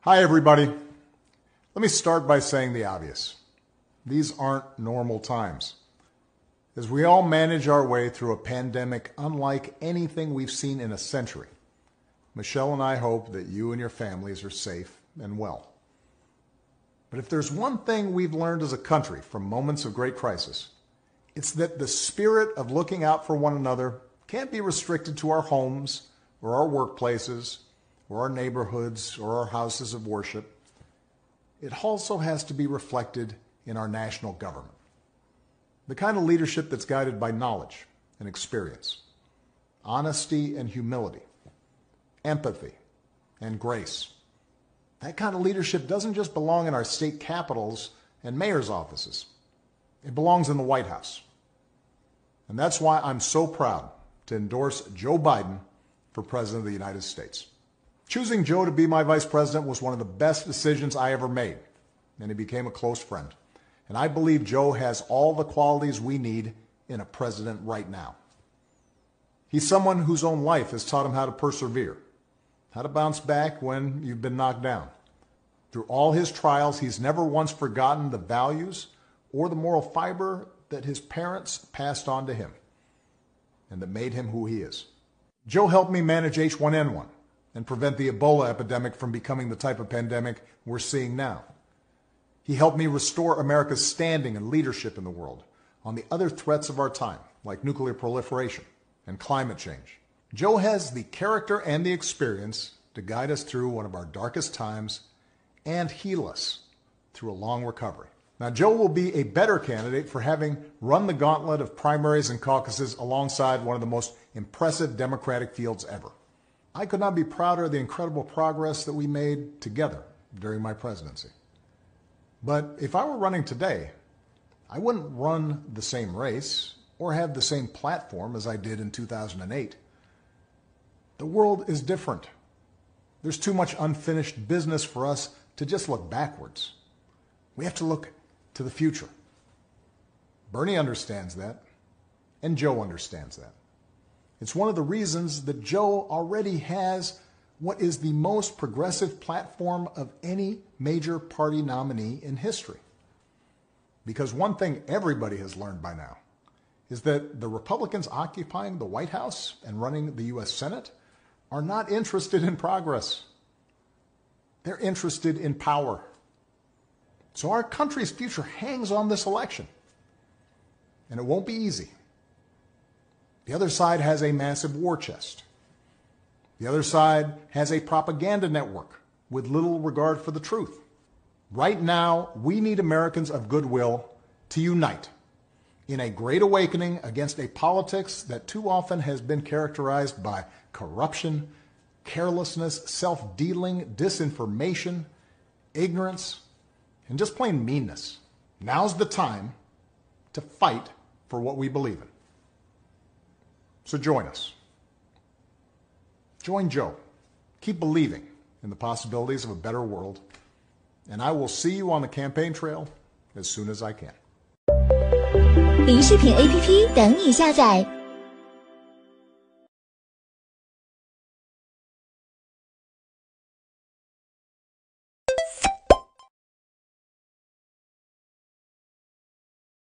Hi, everybody. Let me start by saying the obvious. These aren't normal times. As we all manage our way through a pandemic unlike anything we've seen in a century, Michelle and I hope that you and your families are safe and well. But if there's one thing we've learned as a country from moments of great crisis, it's that the spirit of looking out for one another can't be restricted to our homes or our workplaces or our neighborhoods or our houses of worship. It also has to be reflected in our national government. The kind of leadership that's guided by knowledge and experience, honesty and humility, empathy and grace. That kind of leadership doesn't just belong in our state capitals and mayor's offices. It belongs in the White House. And that's why I'm so proud to endorse Joe Biden for President of the United States. Choosing Joe to be my vice president was one of the best decisions I ever made, and he became a close friend. And I believe Joe has all the qualities we need in a president right now. He's someone whose own life has taught him how to persevere, how to bounce back when you've been knocked down. Through all his trials, he's never once forgotten the values or the moral fiber that his parents passed on to him and that made him who he is. Joe helped me manage H1N1 and prevent the Ebola epidemic from becoming the type of pandemic we're seeing now. He helped me restore America's standing and leadership in the world on the other threats of our time, like nuclear proliferation and climate change. Joe has the character and the experience to guide us through one of our darkest times and heal us through a long recovery. Now, Joe will be a better candidate for having run the gauntlet of primaries and caucuses alongside one of the most impressive Democratic fields ever. I could not be prouder of the incredible progress that we made together during my presidency. But if I were running today, I wouldn't run the same race or have the same platform as I did in 2008. The world is different. There's too much unfinished business for us to just look backwards. We have to look to the future. Bernie understands that, and Joe understands that. It's one of the reasons that Joe already has what is the most progressive platform of any major party nominee in history. Because one thing everybody has learned by now is that the Republicans occupying the White House and running the U.S. Senate are not interested in progress. They're interested in power. So our country's future hangs on this election. And it won't be easy. The other side has a massive war chest. The other side has a propaganda network with little regard for the truth. Right now, we need Americans of goodwill to unite in a great awakening against a politics that too often has been characterized by corruption, carelessness, self-dealing, disinformation, ignorance, and just plain meanness. Now's the time to fight for what we believe in. So join us. Join Joe. Keep believing in the possibilities of a better world. And I will see you on the campaign trail as soon as I can. 林视频 APP 等你下载。